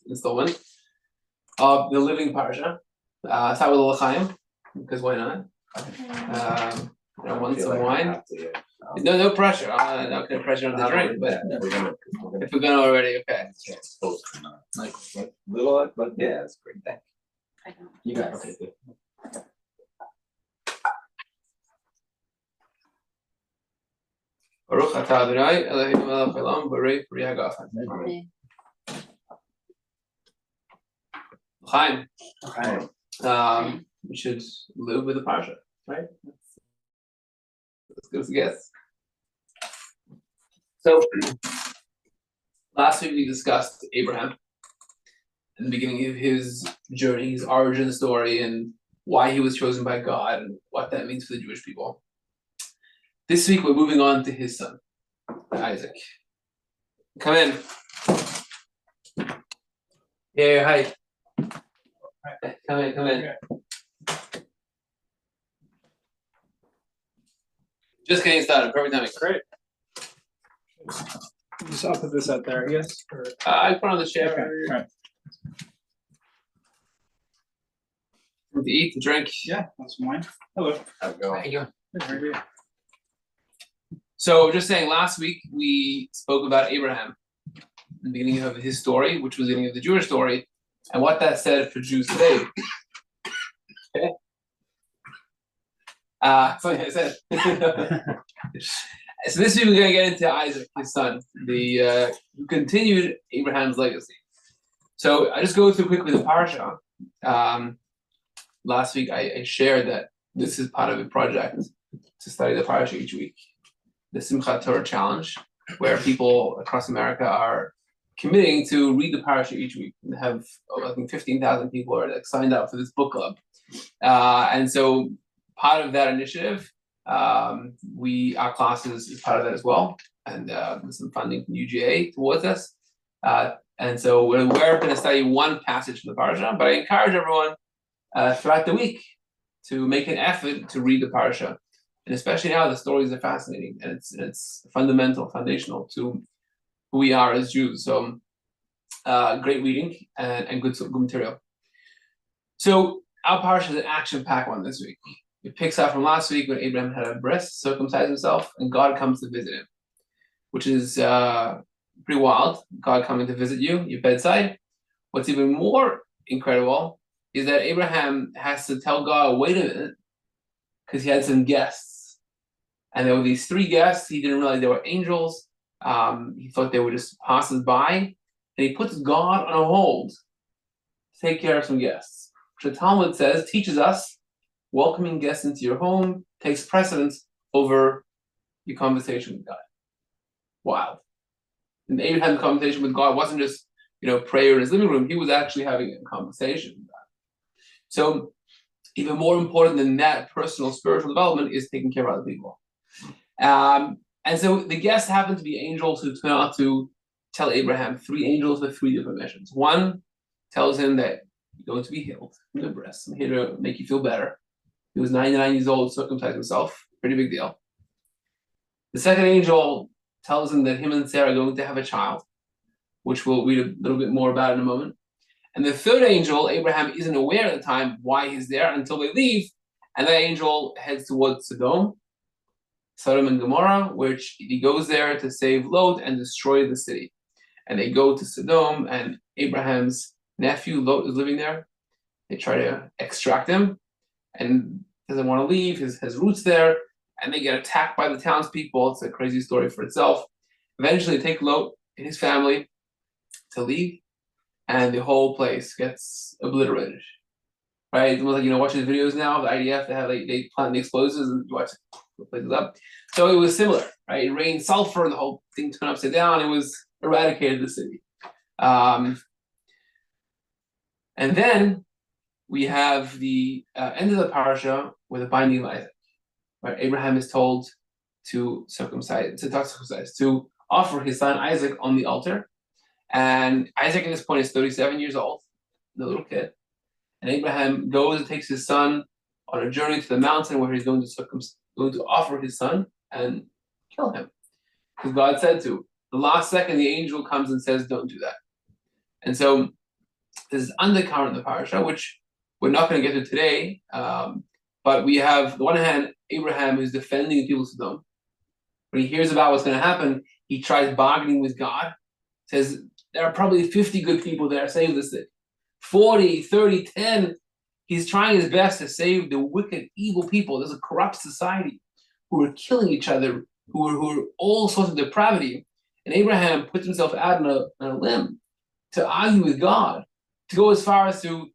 installment of the living Parsha. Start with a L'chaim, because why not? I want some wine. No pressure. I'm not going to pressure on the drink, but if we're going to already, okay. Like little, but yeah, it's great. Thank you. You got it. Okay, good. Baruch atah Adonai Eloheinu melech haolam borei peri hagafen. L'chaim. We should live with the Parsha, right? Let's go as a guess. So, last week we discussed Abraham in the beginning of his journey, his origin story, and why he was chosen by God, and what that means for the Jewish people. This week we're moving on to his son, Isaac. Come in. Yeah, hi. Come in. Just getting started. Perfect timing. Great. Just I'll put this out there, I guess. Or... I put on the chair. Okay. Right. To eat, to drink. Yeah, that's mine. Hello. How's it going? How you doing? Good, how are you? So, just saying, last week we spoke about Abraham, the beginning of his story, which was the beginning of the Jewish story, and what that said for Jews today. Okay. Something I said. So this week we're going to get into Isaac, his son, who continued Abraham's legacy. So I just go through quickly the Parsha. Last week I shared that this is part of a project to study the Parsha each week, the Simchat Torah Challenge, where people across America are committing to read the Parsha each week. We have, I think, 15,000 people are signed up for this book club. And so part of that initiative, our classes is part of that as well, and with some funding from UGA towards us. And so we're going to study one passage from the Parsha, but I encourage everyone throughout the week to make an effort to read the Parsha. And especially now, the stories are fascinating, and it's foundational to who we are as Jews. So great reading and good material. So our Parsha is an action-packed one this week. It picks up from last week when Abraham had a bris, circumcised himself, and God comes to visit him, which is pretty wild. God coming to visit you, your bedside. What's even more incredible is that Abraham has to tell God, wait a minute, because he had some guests. And there were these 3 guests. He didn't realize they were angels. He thought they were just passers-by. And he puts God on a hold to take care of some guests. Which the Talmud teaches us, welcoming guests into your home takes precedence over your conversation with God. Wow. And Abraham's conversation with God wasn't just, prayer in his living room. He was actually having a conversation with God. So even more important than that personal spiritual development is taking care of other people. And so the guests happen to be angels who turn out to tell Abraham 3 angels with 3 different missions. One tells him that you're going to be healed from the breast. I'm here to make you feel better. He was 99 years old, circumcised himself. Pretty big deal. The second angel tells him that him and Sarah are going to have a child, which we'll read a little bit more about in a moment. And the third angel, Abraham isn't aware at the time why he's there until they leave. And that angel heads towards Sodom and Gomorrah, which he goes there to save Lot and destroy the city. And they go to Sodom, and Abraham's nephew, Lot, is living there. They try to extract him, and doesn't want to leave, has roots there, and they get attacked by the townspeople. It's a crazy story for itself. Eventually, they take Lot and his family to leave, and the whole place gets obliterated. Right? It's almost like, watching the videos now of the IDF, they plant the explosives and you watch the places up. So it was similar, right? It rained sulfur, the whole thing turned upside down. It was eradicated the city. And then we have the end of the Parsha with a binding of Isaac. Right? Abraham is told to to offer his son Isaac on the altar. And Isaac at this point is 37 years old, the little kid. And Abraham goes and takes his son on a journey to the mountain where he's going to offer his son and kill him. Because God said to. The last second, the angel comes and says, don't do that. And so this is undercurrent in the parasha, which we're not going to get to today. But we have, on the one hand, Abraham who's defending the people of Sodom. When he hears about what's going to happen, he tries bargaining with God. Says, there are probably 50 good people there, save the sick. 40, 30, 10. He's trying his best to save the wicked, evil people. There's a corrupt society who are killing each other, who are all sorts of depravity. And Abraham puts himself out on a limb to argue with God, to go as far as to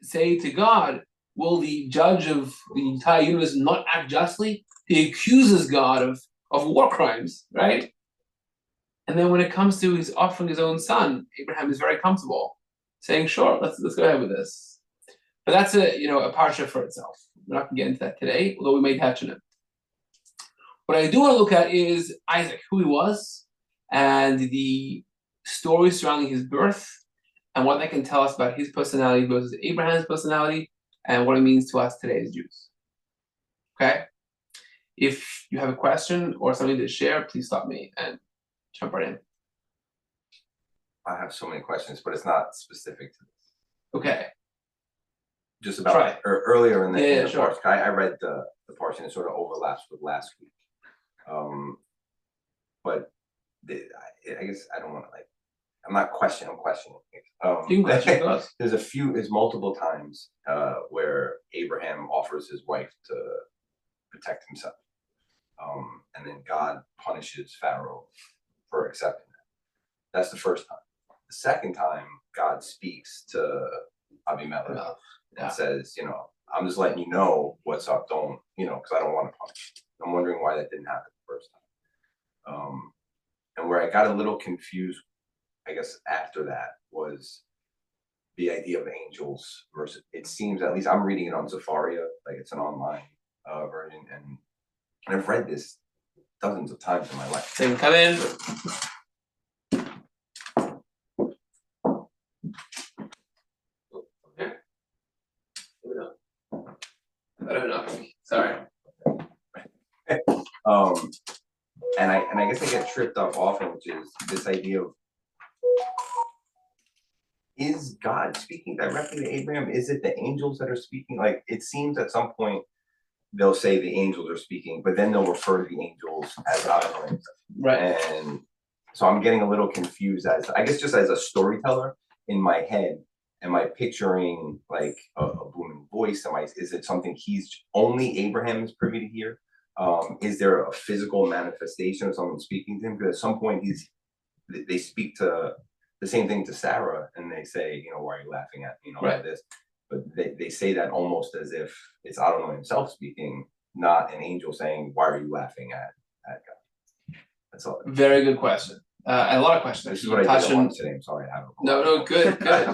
say to God, will the judge of the entire universe not act justly? He accuses God of war crimes, right? And then when it comes to his offering his own son, Abraham is very comfortable, saying, sure, let's go ahead with this. But that's a parsha for itself. We're not going to get into that today, although we may touch on it. What I do want to look at is Isaac, who he was, and the story surrounding his birth, and what that can tell us about his personality versus Abraham's personality, and what it means to us today as Jews. Okay? If you have a question or something to share, please stop me and jump right in. I have so many questions, but it's not specific to this. Okay. Just about earlier in the sure. Parsha. I read the Parsha and it sort of overlaps with last week. But I guess I don't want to I'm not questioning. I'm questioning. You can question there's multiple times where Abraham offers his wife to protect himself. And then God punishes Pharaoh for accepting that. That's the first time. The second time, God speaks to Abimelech and says, I'm just letting you know what's up. Don't, because I don't want to punish you. I'm wondering why that didn't happen the first time. And where I got a little confused, I guess, after that was the idea of angels versus, it seems, at least I'm reading it on Zafaria, it's an online version, and I've read this dozens of times in my life. Then come in. Okay. I don't know. Sorry. And I guess I get tripped up often, which is this idea of, is God speaking directly to Abraham? Is it the angels that are speaking? It seems at some point they'll say the angels are speaking, but then they'll refer to the angels as Adonai. Right. And so I'm getting a little confused I guess just as a storyteller in my head, am I picturing a booming voice? Is it something only Abraham is privy to hear? Is there a physical manifestation of someone speaking to him? Because at some point they speak to the same thing to Sarah, and they say, why are you laughing at me? Like this. But they say that almost as if it's Adonai himself speaking, not an angel saying, why are you laughing at God? That's all. Very good question. A lot of questions. This is what I did on today. I'm sorry. I have No, good. No,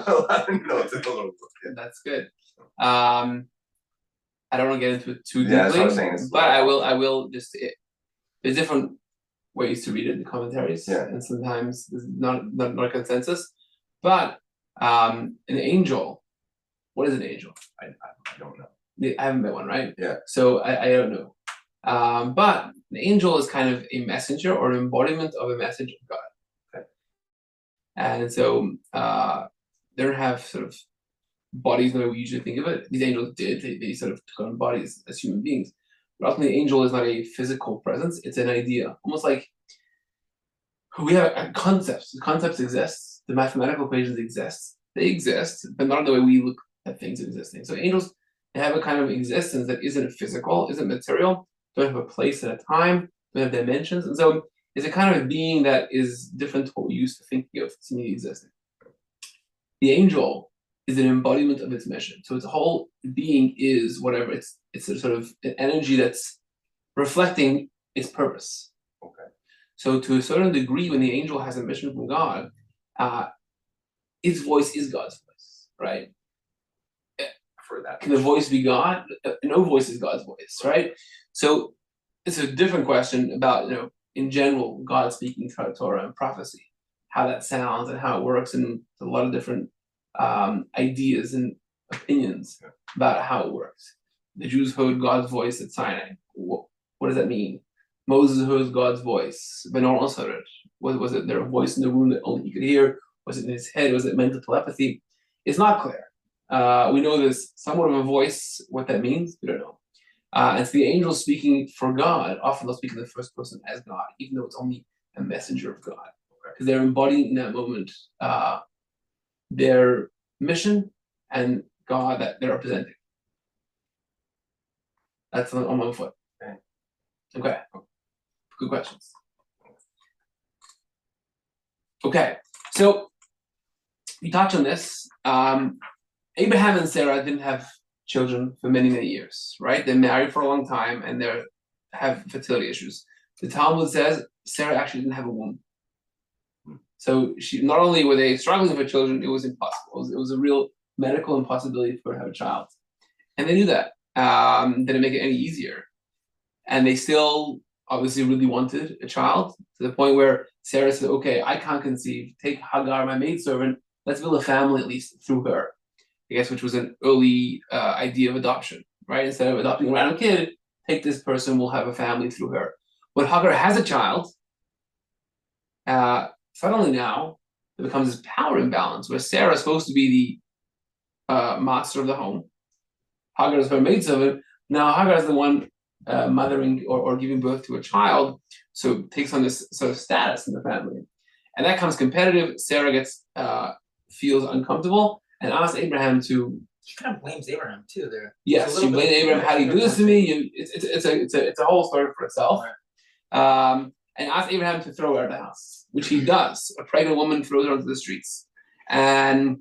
it's a little. That's good. I don't want to get into it too deeply, that's what I'm saying. but I will just. There's different ways to read it in the commentaries, and sometimes there's not a consensus. But an angel, what is an angel? I don't know. I haven't met one, right? Yeah. So I don't know. But an angel is kind of a messenger or an embodiment of a message of God. Okay. And so they don't have sort of bodies the way we usually think of it. These angels did. They sort of took on bodies as human beings. But ultimately, the angel is not a physical presence. It's an idea. Almost like we have concepts. The concepts exist. The mathematical equations exist. They exist, but not the way we look at things existing. So angels, they have a kind of existence that isn't physical, isn't material, don't have a place and a time, don't have dimensions. And so it's a kind of being that is different to what we used to thinking of something existing. The angel is an embodiment of its mission. So its whole being is whatever. It's a sort of an energy that's reflecting its purpose. Okay. So to a certain degree, when the angel has a mission from God, its voice is God's voice, right? For that. Can the voice be God? No voice is God's voice, right? So it's a different question about, in general, God speaking throughout Torah and prophecy, how that sounds and how it works, and a lot of different ideas and opinions about how it works. The Jews heard God's voice at Sinai. What does that mean? Moses heard God's voice. Benor also heard it. Was it there a voice in the room that only he could hear? Was it in his head? Was it mental telepathy? It's not clear. We know there's somewhat of a voice. What that means, we don't know. And so the angels speaking for God, often they'll speak in the first person as God, even though it's only a messenger of God, because they're embodying in that moment their mission and God that they're representing. That's on one foot. Okay. Good questions. Okay, so we touched on this. Abraham and Sarah didn't have children for many, many years, right? They're married for a long time and they have fertility issues. The Talmud says Sarah actually didn't have a womb. So she not only were they struggling for children, it was impossible. It was a real medical impossibility for her to have a child. And they knew that. Didn't make it any easier. And they still obviously really wanted a child, to the point where Sarah said, okay, I can't conceive. Take Hagar, my maidservant. Let's build a family at least through her. I guess, which was an early idea of adoption, right? Instead of adopting a random kid, take this person, we'll have a family through her. When Hagar has a child, suddenly now, there becomes this power imbalance where Sarah is supposed to be the master of the home. Hagar is her maidservant. Now Hagar is the one mothering or giving birth to a child, so takes on this sort of status in the family. And that comes competitive. Sarah feels uncomfortable and asks Abraham to. She kind of blames Abraham too there. Yes, she blames Abraham. How do you do this to me? It's a whole story for itself. And asks Abraham to throw her out of the house, which he does. A pregnant woman throws her onto the streets, and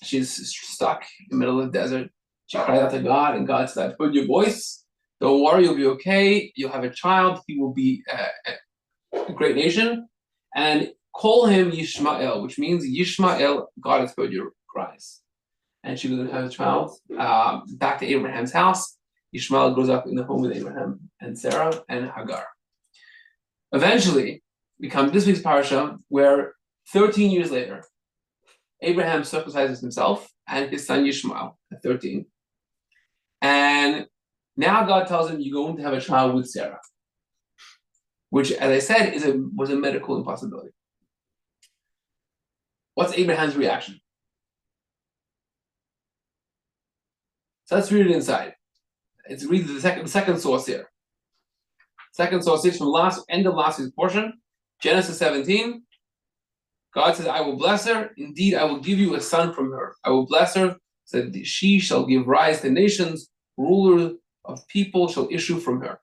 she's stuck in the middle of the desert. She cries out to God, and God said, "I've heard your voice. Don't worry, you'll be okay. You'll have a child. He will be a great nation, and call him Yishmael, which means Yishmael. God has heard your cries." And she goes and has a child. Back to Abraham's house. Ishmael grows up in the home with Abraham and Sarah and Hagar. Eventually, we come to this week's Parsha, where 13 years later, Abraham circumcises himself and his son Yishmael at 13. And now God tells him, you're going to have a child with Sarah, which, as I said, was a medical impossibility. What's Abraham's reaction? So let's read it inside. Let's read the second source here. Second source is from end of last week's portion, Genesis 17. God says, I will bless her. Indeed, I will give you a son from her. I will bless her, so that she shall give rise to nations. Ruler of people shall issue from her.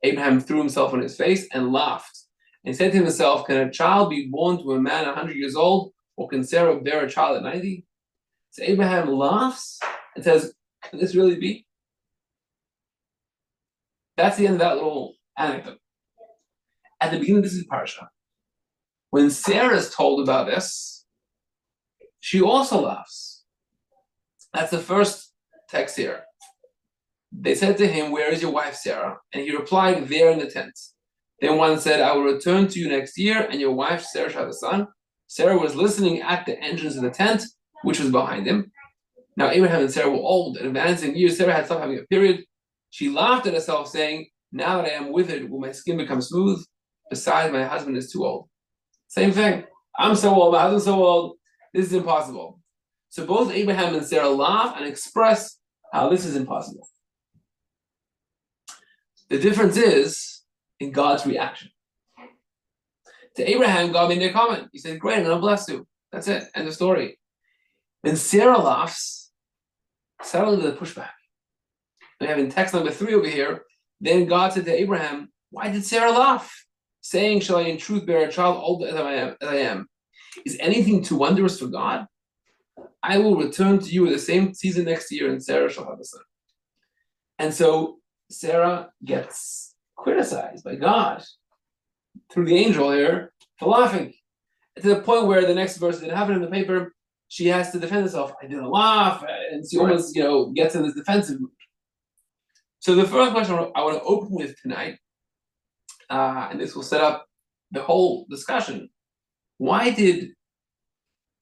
Abraham threw himself on his face and laughed, and said to himself, can a child be born to a man 100 years old, or can Sarah bear a child at 90? So Abraham laughs and says, can this really be? That's the end of that little anecdote. At the beginning of this Parsha, when Sarah is told about this, she also laughs. That's the first text here. They said to him, where is your wife Sarah? And he replied, there in the tent. Then one said, I will return to you next year, and your wife Sarah shall have a son. Sarah was listening at the entrance of the tent, which was behind him. Now Abraham and Sarah were old and advancing years. Sarah had stopped having a period. She laughed at herself, saying, now that I am withered, will my skin become smooth? Besides, my husband is too old. Same thing. I'm so old, my husband's so old. This is impossible. So both Abraham and Sarah laugh and express how this is impossible. The difference is in God's reaction. To Abraham, God made no comment. He said, great, I'm going to bless you. That's it. End of story. When Sarah laughs, suddenly there's a pushback. We have in text number 3 over here, then God said to Abraham, why did Sarah laugh? Saying, shall I in truth bear a child old as I am? Is anything too wondrous for God? I will return to you at the same season next year, and Sarah shall have a son. And so Sarah gets criticized by God through the angel here for laughing. To the point where the next verse didn't have it in the paper, she has to defend herself. I didn't laugh, and she almost, gets in this defensive mood. So the first question I want to open with tonight, and this will set up the whole discussion. Why did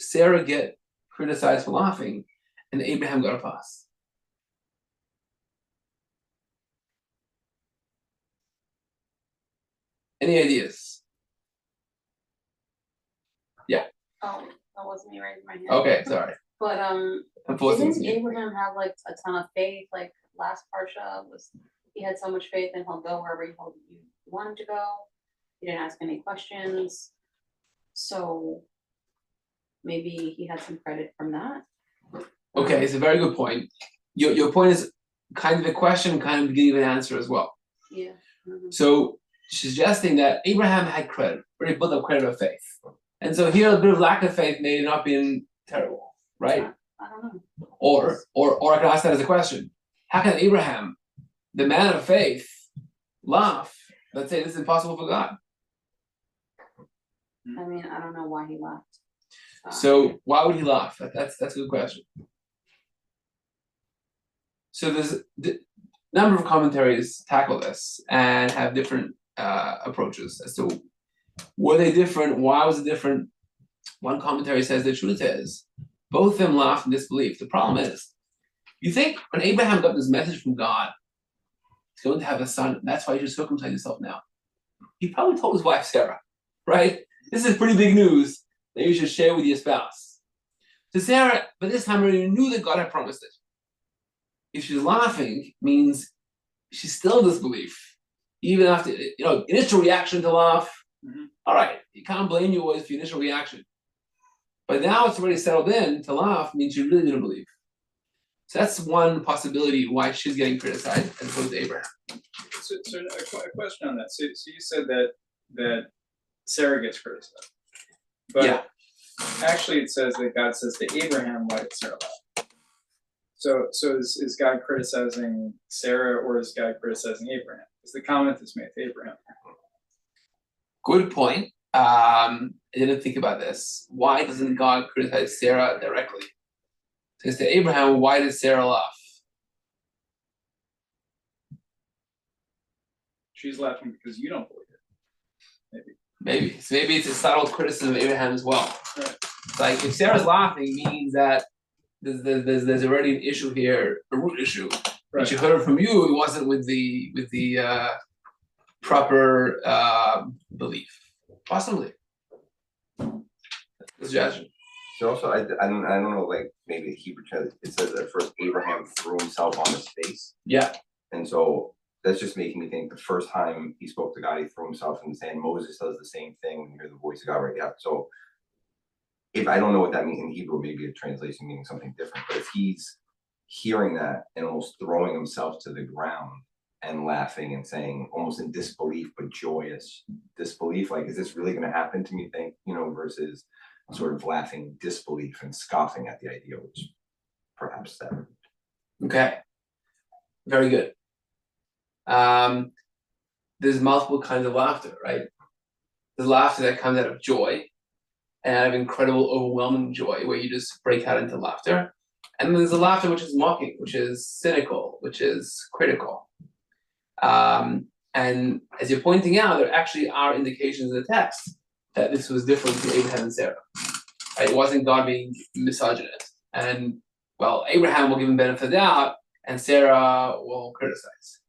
Sarah get criticized for laughing, and Abraham got a pass? Any ideas? Yeah. That wasn't me raising my hand. Okay, sorry. But I'm forcing didn't you. Abraham have like a ton of faith? Like last Parsha was, he had so much faith and he'll go wherever you want him to go. He didn't ask any questions. So maybe he had some credit from that. Okay, it's a very good point. Your point is kind of a question, kind of giving an answer as well. Yeah. So suggesting that Abraham had credit, already built up credit of faith. And so here a bit of lack of faith may not been terrible, right? I don't know. Or I can ask that as a question. How can Abraham, the man of faith, laugh? Let's say this is impossible for God. I mean, I don't know why he left. So why would he laugh? That's a good question. So there's a number of commentaries tackle this and have different approaches as to were they different, why was it different. One commentary says the truth is both of them laughed in disbelief. The problem is, you think when Abraham got this message from God, he's going to have a son, that's why you should circumcise yourself now. He probably told his wife Sarah, right? This is pretty big news that you should share with your spouse. So Sarah, by this time, already knew that God had promised it. If she's laughing, means she's still in disbelief. Even after, initial reaction to laugh, all right, you can't blame you always for your initial reaction. But now it's already settled in, to laugh means you really didn't believe. So that's one possibility why she's getting criticized as opposed to Abraham. So a question on that. So you said that Sarah gets criticized. But Yeah. actually it says that God says to Abraham, why did Sarah laugh? So is God criticizing Sarah or is God criticizing Abraham? Because the comment is made to Abraham. Good point. I didn't think about this. Why doesn't God criticize Sarah directly? It says to Abraham, why did Sarah laugh? She's laughing because you don't believe it. Maybe. So maybe it's a subtle criticism of Abraham as well. Right. It's like if Sarah's laughing means that there's already an issue here, a root issue. Right. But you heard it from you, it wasn't with the proper belief. Possibly. Suggestion. So also, I don't know, like maybe the Hebrew text, it says that first Abraham threw himself on his face. Yeah. And so that's just making me think the first time he spoke to God, he threw himself in the sand. Moses does the same thing when you hear the voice of God, right? Yeah. So if I don't know what that means in Hebrew, maybe a translation meaning something different. But if he's hearing that and almost throwing himself to the ground and laughing and saying almost in disbelief, but joyous disbelief, like, is this really going to happen to me? Versus sort of laughing disbelief and scoffing at the idea, which perhaps that. Okay. Very good. There's multiple kinds of laughter, right? There's laughter that comes out of joy and out of incredible, overwhelming joy, where you just break out into laughter. And then there's a laughter which is mocking, which is cynical, which is critical. And as you're pointing out, there actually are indications in the text that this was different to Abraham and Sarah. Right? It wasn't God being misogynist. And, well, Abraham will give him benefit of the doubt, and Sarah will criticize.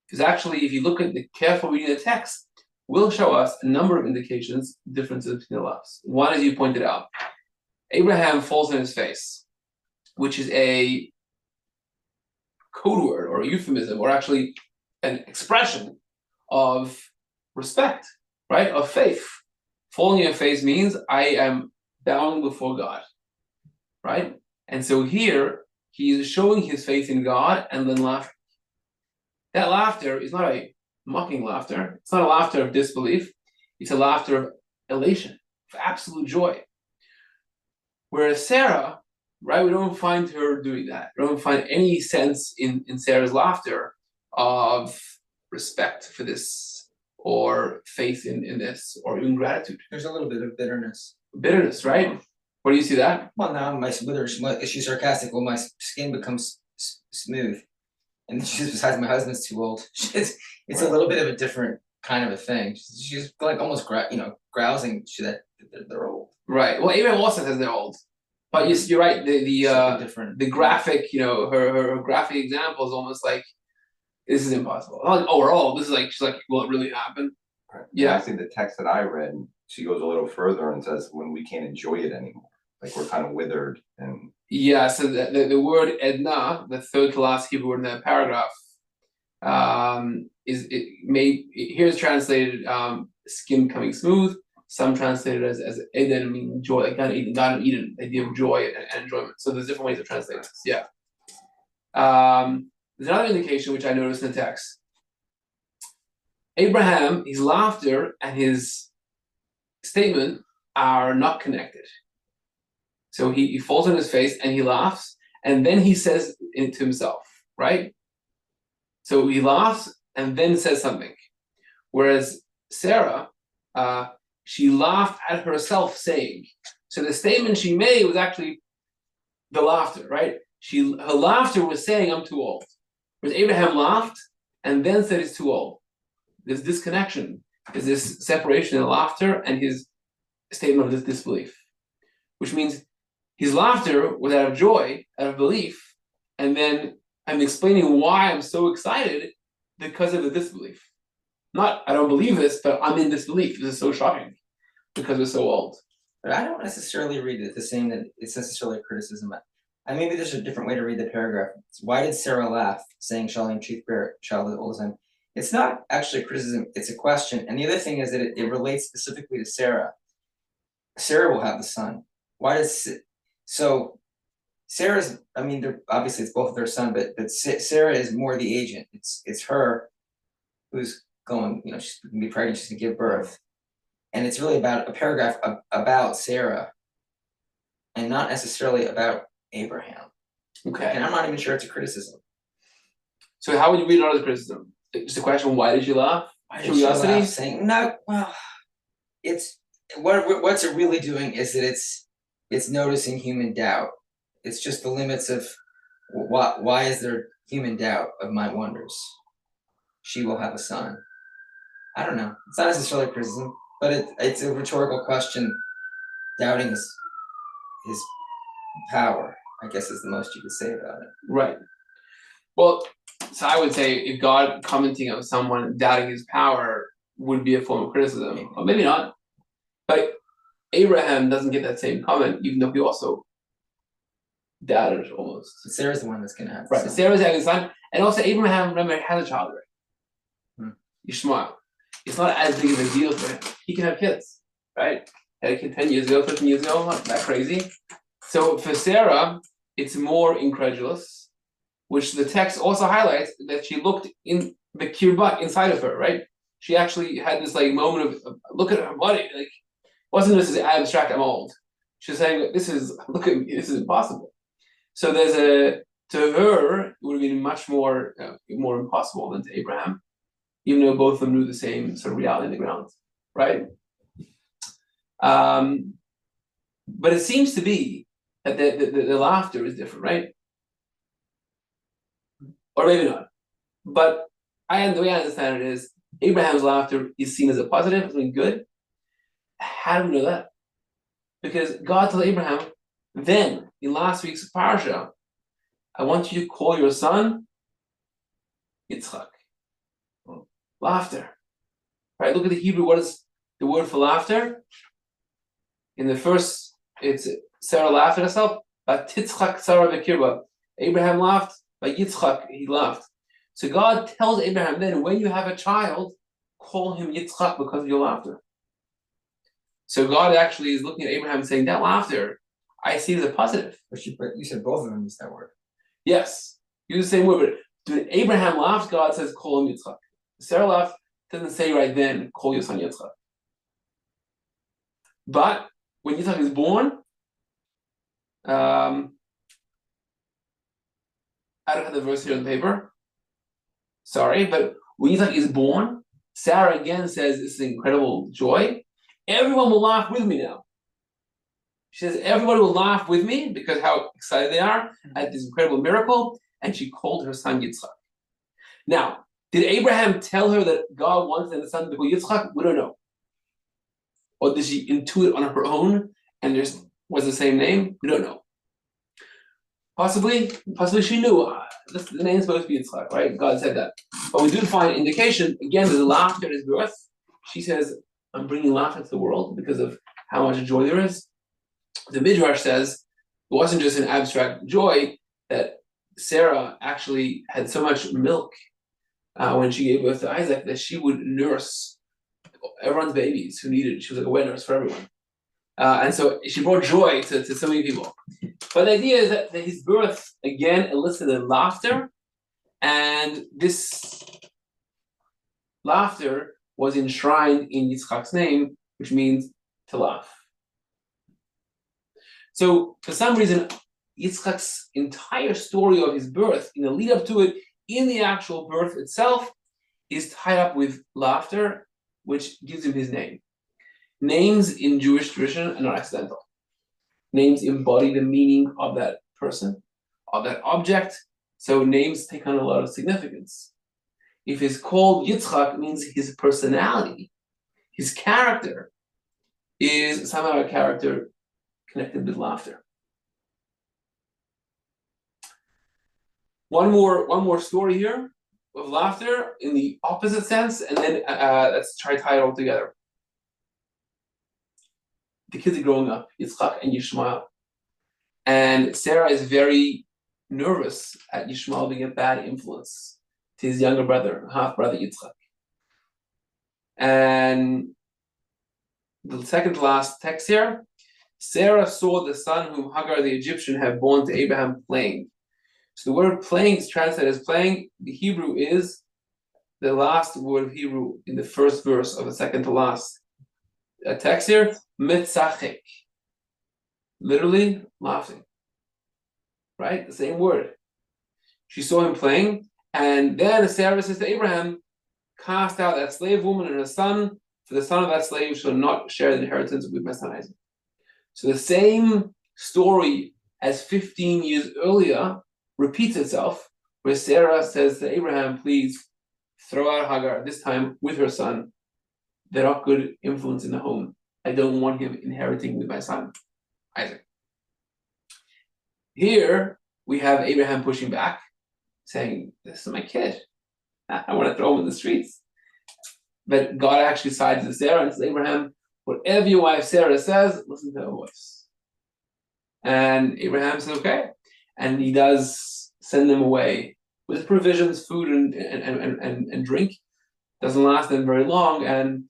Because actually, if you look at the careful reading of the text, will show us a number of indications, differences between the loves. One, as you pointed out, Abraham falls on his face, which is a code word or a euphemism, or actually an expression of respect, right? Of faith. Falling on your face means I am bowing before God, right? And so here, he is showing his faith in God and then laughing. That laughter is not a mocking laughter. It's not a laughter of disbelief. It's a laughter of elation, of absolute joy. Whereas Sarah, right, we don't find her doing that. We don't find any sense in Sarah's laughter of respect for this, or faith in this, or even gratitude. There's a little bit of bitterness. Bitterness, right? Where do you see that? Well, now is she sarcastic? Well, my skin becomes smooth, and she's besides my husband's too old. It's a little bit of a different kind of a thing. She's like almost grousing that they're old. Right. Well, Abraham also says they're old, but you're right. Different. The graphic, her graphic example is almost like this is impossible. Not like, oh, we're old. This is like she's like, will it really happen? Right. Yeah. I think the text that I read, she goes a little further and says when we can't enjoy it anymore. Like we're kind of withered and Yeah, so the word Edna, the third to last Hebrew word in that paragraph, here's translated skin coming smooth. Some translated as Eden, meaning joy, like God of Eden, the idea of joy and enjoyment. So there's different ways of translating this. Yeah. There's another indication which I noticed in the text. Abraham, his laughter and his statement are not connected. So he falls on his face and he laughs, and then he says it to himself, right? So he laughs and then says something. Whereas Sarah, she laughed at herself saying. So the statement she made was actually the laughter, right? Her laughter was saying, I'm too old. Whereas Abraham laughed and then said he's too old. There's disconnection. There's this separation in laughter and his statement of this disbelief, which means his laughter was out of joy, out of belief, and then I'm explaining why I'm so excited because of the disbelief. Not, I don't believe this, but I'm in disbelief. This is so shocking because we're so old. But I don't necessarily read it the same that it's necessarily a criticism. Maybe there's a different way to read the paragraph. Why did Sarah laugh, saying, shall I am chief bear, child all the time? It's not actually a criticism, it's a question. And the other thing is that it relates specifically to Sarah. Sarah will have the son. Why does so Sarah's, obviously it's both their son, but Sarah is more the agent. It's her who's going, she's gonna be pregnant, she's gonna give birth. And it's really about a paragraph about Sarah and not necessarily about Abraham. Okay. And I'm not even sure it's a criticism. So how would you read it as a criticism? Just a question, why did you laugh? Why did you laugh? Saying, no, well, it's what's it really doing is that it's noticing human doubt. It's just the limits of why is there human doubt of my wonders? She will have a son. I don't know. It's not necessarily a criticism, but it's a rhetorical question, doubting his power, I guess is the most you could say about it. Right. Well, so I would say if God commenting on someone doubting his power would be a form of criticism, or maybe not. But Abraham doesn't get that same comment, even though he also doubted almost. So Sarah's the one that's going to have. Right. Sarah's having a son, and also Abraham, remember, has a child already. Ishmael. It's not as big of a deal for him. He can have kids, right? Had a kid 10 years ago, 15 years ago, not that crazy. So for Sarah, it's more incredulous, which the text also highlights that she looked in the kirbut inside of her, right? She actually had this moment of look at her body, like wasn't this as abstract, I'm old. She's saying, look at me, this is impossible. So to her, it would have been much more impossible than to Abraham, even though both of them knew the same sort of reality on the ground, right? But it seems to be that the laughter is different, right? Or maybe not. But the way I understand it is Abraham's laughter is seen as a positive, something good. How do we know that? Because God told Abraham, then in last week's Parsha, I want you to call your son Yitzchak. Laughter. Right? Look at the Hebrew. What is the word for laughter? In the first, it's Sarah laughed at herself. But Yitzchak Sarah Bekirba. Abraham laughed. By Yitzchak, he laughed. So God tells Abraham then, when you have a child, call him Yitzchak because of your laughter. So God actually is looking at Abraham and saying, that laughter, I see it as a positive. But you said both of them use that word. Yes, use the same word. But when Abraham laughed, God says, call him Yitzchak. Sarah laughed, doesn't say right then, call your son Yitzchak. But when Yitzchak is born, I don't have the verse here on the paper. Sorry, but when Yitzchak is born, Sarah again says this is incredible joy. Everyone will laugh with me now. She says everybody will laugh with me because how excited they are at this incredible miracle, and she called her son Yitzchak. Now, did Abraham tell her that God wanted the son to be Yitzchak? We don't know. Or did she intuit on her own and there was the same name? We don't know. Possibly she knew the name's supposed to be Yitzchak, right? God said that. But we do find indication, again, there's laughter at his birth. She says, I'm bringing laughter to the world because of how much joy there is. The Midrash says it wasn't just an abstract joy, that Sarah actually had so much milk when she gave birth to Isaac that she would nurse everyone's babies who needed it. She was like a wet nurse for everyone. And so she brought joy to so many people. But the idea is that his birth, again, elicited laughter, and this laughter was enshrined in Yitzchak's name, which means to laugh. So, for some reason, Yitzchak's entire story of his birth, in the lead up to it, in the actual birth itself, is tied up with laughter, which gives him his name. Names in Jewish tradition are not accidental. Names embody the meaning of that person, of that object, so names take on a lot of significance. If it's called Yitzchak, it means his personality, his character, is somehow a character connected with laughter. One more story here of laughter in the opposite sense, and then let's try to tie it all together. The kids are growing up, Yitzchak and Yishmael, and Sarah is very nervous at Yishmael being a bad influence to his younger brother, half brother Yitzchak. And the second to last text here, Sarah saw the son whom Hagar the Egyptian had born to Abraham playing. So the word playing is translated as playing. The Hebrew is the last word of Hebrew in the first verse of the second to last text here, mitzachek. Literally laughing. Right? The same word. She saw him playing, and then Sarah says to Abraham, cast out that slave woman and her son, for the son of that slave shall not share the inheritance with my son Isaac. So the same story as 15 years earlier repeats itself, where Sarah says to Abraham, please throw out Hagar, this time with her son. They're not good influence in the home. I don't want him inheriting with my son Isaac. Here we have Abraham pushing back, saying, this is my kid. I want to throw him in the streets. But God actually sides with Sarah and says, Abraham, whatever your wife Sarah says, listen to her voice. And Abraham says, okay. And he does send them away with provisions, food, and drink. Doesn't last them very long. And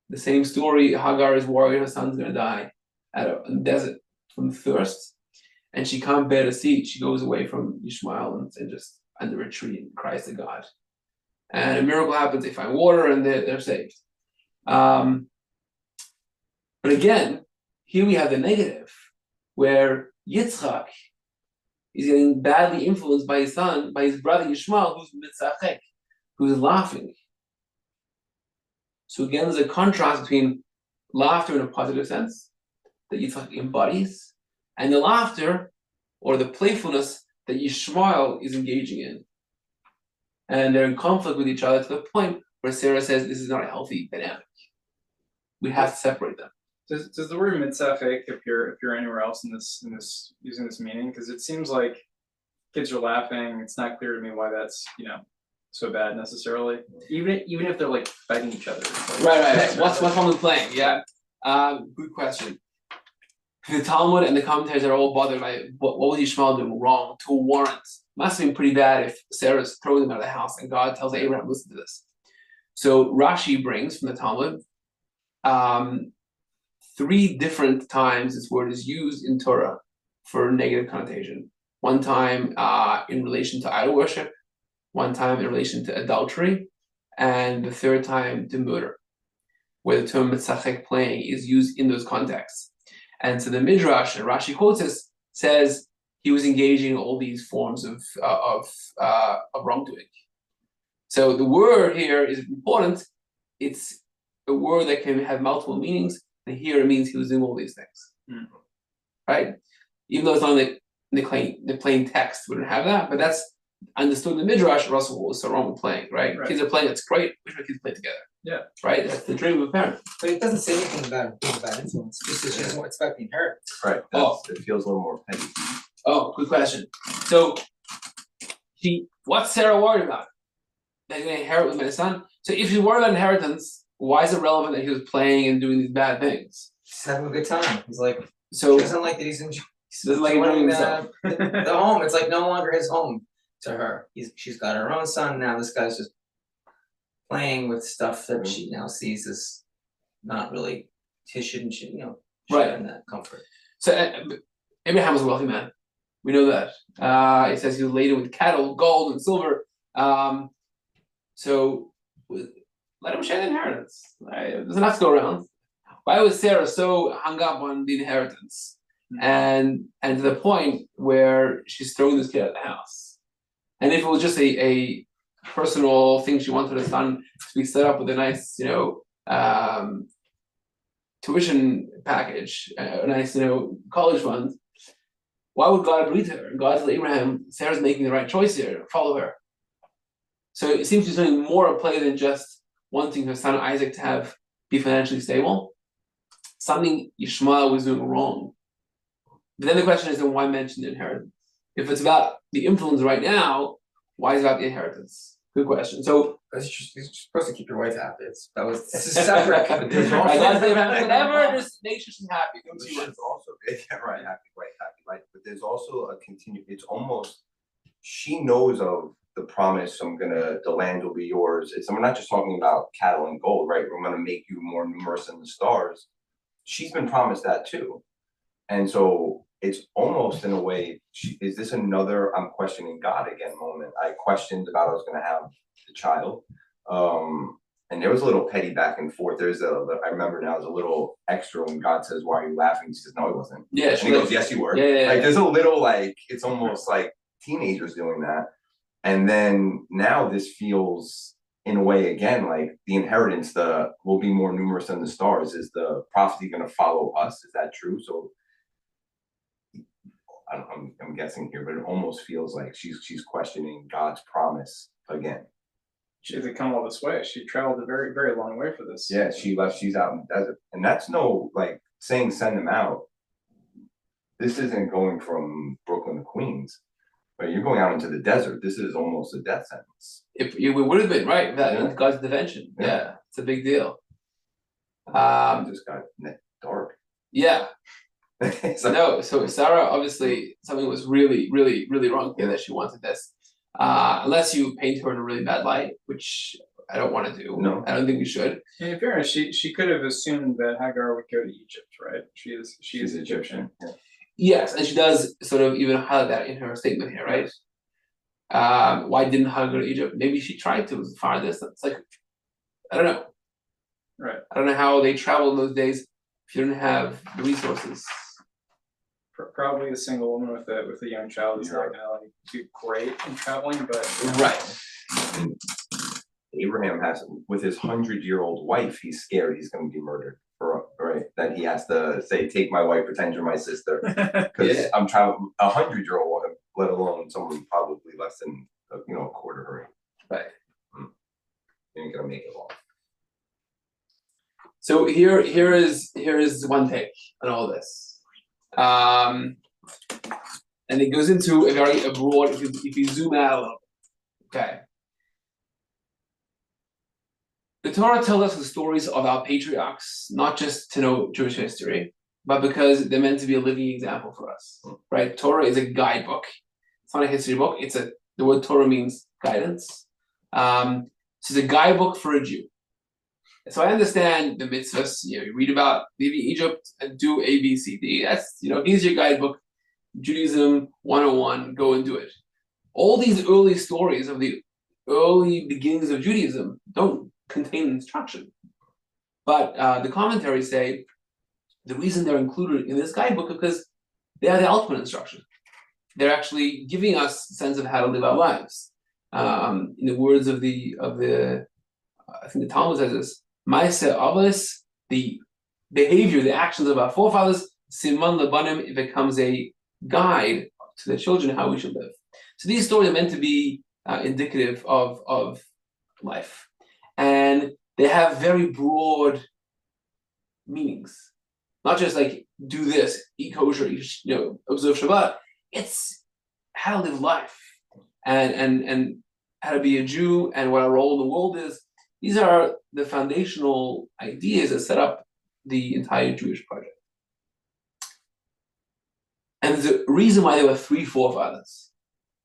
the same story, Hagar is worried her son's going to die at a desert from thirst. And she can't bear to see it. She goes away from Ishmael and just under a tree and cries to God. And a miracle happens. They find water and they're saved. But again, here we have the negative, where Yitzchak is getting badly influenced by his son, by his brother Yishmael, who's mitzachek, who's laughing. So again, there's a contrast between laughter in a positive sense that Yitzchak embodies, and the laughter or the playfulness that Yishmael is engaging in. And they're in conflict with each other to the point where Sarah says this is not a healthy dynamic. We have to separate them. Does the word mitzafek appear anywhere else in this using this meaning? Because it seems like kids are laughing. It's not clear to me why that's so bad necessarily. Even if they're like fighting each other. Right. What's wrong with playing? Yeah. Good question. The Talmud and the commentaries are all bothered by what was Yishmael doing wrong to warrant. Must have been pretty bad if Sarah's throwing them out of the house and God tells Abraham, listen to this. So Rashi brings from the Talmud 3 different times this word is used in Torah for negative connotation. One time in relation to idol worship, one time in relation to adultery, and the third time to murder, where the term mitzachek, playing, is used in those contexts. And so the Midrash, and Rashi quotes this, says he was engaging in all these forms of wrongdoing. So the word here is important. It's a word that can have multiple meanings, and here it means he was doing all these things. Right? Even though it's not in the plain text, we don't have that, but that's understood in the Midrash. Russell, what was so wrong with playing, right? Kids are playing, it's great. We should kids play together. Yeah. Right? That's the dream of a parent. But it doesn't say anything about being a bad influence. It just says it's about the inheritance. Right. It feels a little more petty. Oh, good question. So what's Sarah worried about? That he's going to inherit with my son? So if she's worried about inheritance, why is it relevant that he was playing and doing these bad things? He's having a good time. He's like, So She doesn't like that he's doesn't like enjoying himself. the home. It's like no longer his home to her. She's got her own son now. This guy's just playing with stuff that she now sees as not really his. Shouldn't Right. share in that comfort. So Abraham was a wealthy man. We know that. It says he was laden with cattle, gold, and silver. So let him share the inheritance. Right? There's enough to go around. Why was Sarah so hung up on the inheritance, and to the point where she's throwing this kid out of the house? And if it was just a personal thing, she wanted her son to be set up with a nice, tuition package, a nice, college fund. Why would God agree to her? God told Abraham, Sarah's making the right choice here. Follow her. So it seems she's doing more at play than just wanting her son Isaac to be financially stable. Something Yishmael was doing wrong. But then the question is, then why mention the inheritance? If it's about the influence right now, why is it about the inheritance? Good question. So Because you're supposed to keep your wife happy. It's separate. But there's also- I gotta say, whatever, just make sure she's happy. Don't But too much. there's also right, happy, right. But there's also a it's almost she knows of the promise. The land will be yours. We're not just talking about cattle and gold, right? We're gonna make you more numerous than the stars. She's been promised that too. And so it's almost in a way, is this another I'm questioning God again moment? I questioned about I was gonna have the child. And there was a little petty back and forth. I remember now, there's a little extra when God says, "Why are you laughing?" She says, "No, I wasn't." Yeah, And he goes, "Yes, you were." Yeah. Like there's a little it's almost like teenagers doing that. And then now this feels in a way again like the inheritance, will be more numerous than the stars. Is the prophecy going to follow us? Is that true? So I'm guessing here, but it almost feels like she's questioning God's promise again. She had to come all this way. She traveled a very, very long way for this. Yeah, she's out in the desert. And that's no saying send them out. This isn't going from Brooklyn to Queens, but you're going out into the desert. This is almost a death sentence. It would have been, right? Yeah. God's intervention. Yeah, it's a big deal. Just got dark. Yeah. So So Sarah, obviously, something was really, really, really wrong here that she wanted this. Unless you paint her in a really bad light, which I don't want to do. No. I don't think we should. And in fairness, she could have assumed that Hagar would go to Egypt, right? She is Egyptian. Yeah. Yes, and she does sort of even highlight that in her statement here, right? Why didn't Hagar go to Egypt? Maybe she tried to. It was far distance. I don't know. Right. I don't know how they traveled in those days if you didn't have the resources. Probably the single woman with a young child is not gonna do great in traveling, but Right. Abraham has, with his 100-year-old wife, he's scared he's going to be murdered. Right? That he has to say, "Take my wife, pretend you're my sister," because I'm traveling 100-year-old woman, let alone someone probably less than a quarter her age. Right. You ain't gonna make it long. So here is one take on all this, and it goes into a very broad. If you zoom out a little, okay. The Torah tells us the stories of our patriarchs, not just to know Jewish history, but because they're meant to be a living example for us, right? Torah is a guidebook. It's not a history book. The word Torah means guidance. So it's a guidebook for a Jew. So I understand the mitzvahs. You read about leaving Egypt and do A, B, C, D. That's here's your guidebook. Judaism 101. Go and do it. All these early stories of the early beginnings of Judaism don't contain instruction. But the commentaries say the reason they're included in this guidebook is because they are the ultimate instruction. They're actually giving us a sense of how to live our lives. In the words of the I think the Talmud says this, Ma'aseh Avos, the behavior, the actions of our forefathers, Siman Lebanim, it becomes a guide to the children how we should live. So these stories are meant to be indicative of life. And they have very broad meanings. Not just like do this, eat kosher, observe Shabbat. It's how to live life and how to be a Jew and what our role in the world is. These are the foundational ideas that set up the entire Jewish project. And there's a reason why there were 3 forefathers.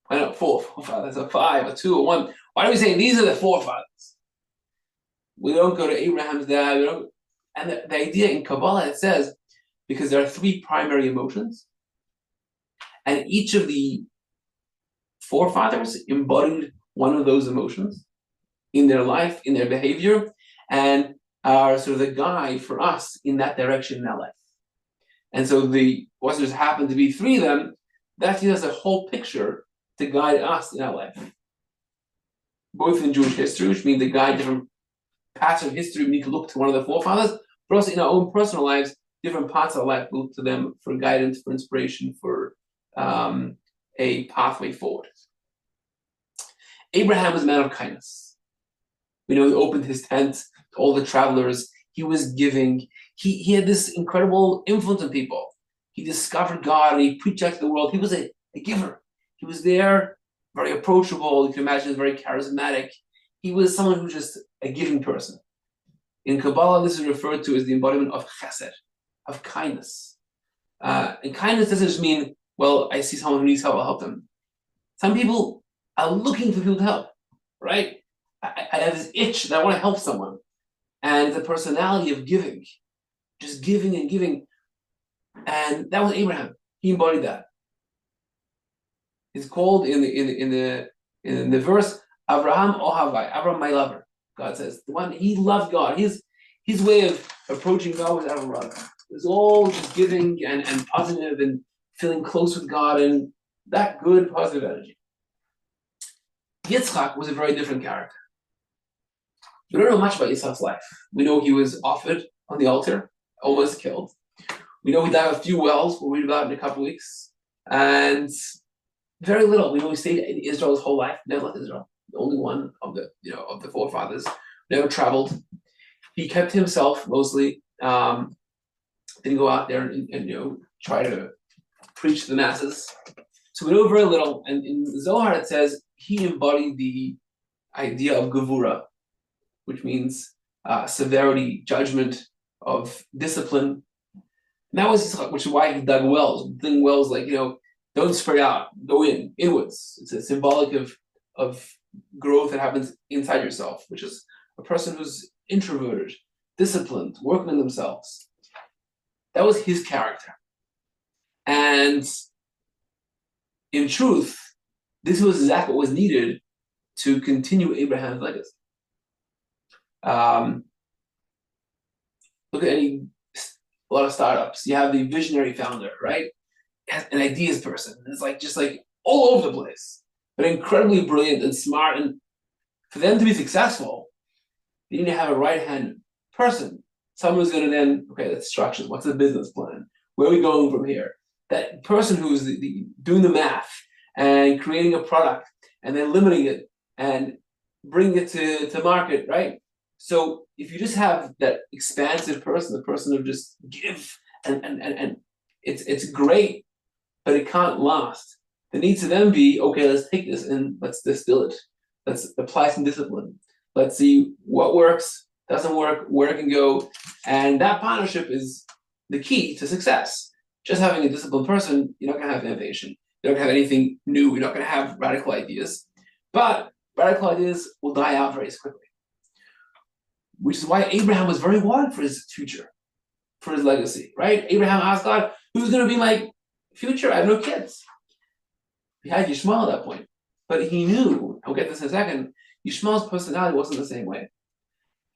Why not 4 forefathers, or 5, or 2, or 1? Why are we saying these are the forefathers? We don't go to Abraham's dad. And the idea in Kabbalah, it says, because there are 3 primary emotions, and each of the forefathers embodied one of those emotions in their life, in their behavior, and are sort of the guide for us in that direction in that life. And so the wasn't just happened to be 3 of them, that gives us a whole picture to guide us in our life. Both in Jewish history, which means to guide different parts of history, we need to look to one of the forefathers, but also in our own personal lives, different parts of our life, look to them for guidance, for inspiration, for a pathway forward. Abraham was a man of kindness. We know he opened his tent to all the travelers. He was giving. He had this incredible influence on people. He discovered God and he preached out to the world. He was a giver. He was there, very approachable. You can imagine, he was very charismatic. He was someone who was just a giving person. In Kabbalah, this is referred to as the embodiment of chesed, of kindness. And kindness doesn't just mean, well, I see someone who needs help, I'll help them. Some people are looking for people to help, right? I have this itch that I want to help someone. And the personality of giving, just giving and giving. And that was Abraham. He embodied that. It's called in the verse, Abraham Ohavai, Abraham my lover. God says, the one he loved God. His way of approaching God was Abraham. It was all just giving and positive and feeling close with God and that good positive energy. Yitzchak was a very different character. We don't know much about Yitzchak's life. We know he was offered on the altar, almost killed. We know he dug a few wells. We'll read about it in a couple of weeks. And very little. We know he stayed in Israel his whole life, never left Israel. The only one of the forefathers, never traveled. He kept himself mostly. Didn't go out there and try to preach to the masses. So we know very little. And in Zohar it says he embodied the idea of gevura, which means severity, judgment, of discipline. And that was which is why he dug wells. Digging wells like don't spread out, go inwards. It's a symbolic of growth that happens inside yourself, which is a person who's introverted, disciplined, working on themselves. That was his character. And in truth, this was exactly what was needed to continue Abraham's legacy. Look at a lot of startups. You have the visionary founder, right? An ideas person. It's just all over the place, but incredibly brilliant and smart. And for them to be successful, they need to have a right-hand person. Someone who's going to then, that's structured. What's the business plan? Where are we going from here? That person who's doing the math and creating a product and then limiting it and bringing it to market, right? So if you just have that expansive person, the person who just give and it's great, but it can't last. The need to then be, let's take this and let's distill it. Let's apply some discipline. Let's see what works, doesn't work, where it can go. And that partnership is the key to success. Just having a disciplined person, you're not going to have innovation. You're not going to have anything new. You're not going to have radical ideas. But radical ideas will die out very quickly. Which is why Abraham was very worried for his future, for his legacy, right? Abraham asked God, who's going to be my future? I have no kids. He had Yishmael at that point. But he knew, I'll get this in a second, Yishmael's personality wasn't the same way.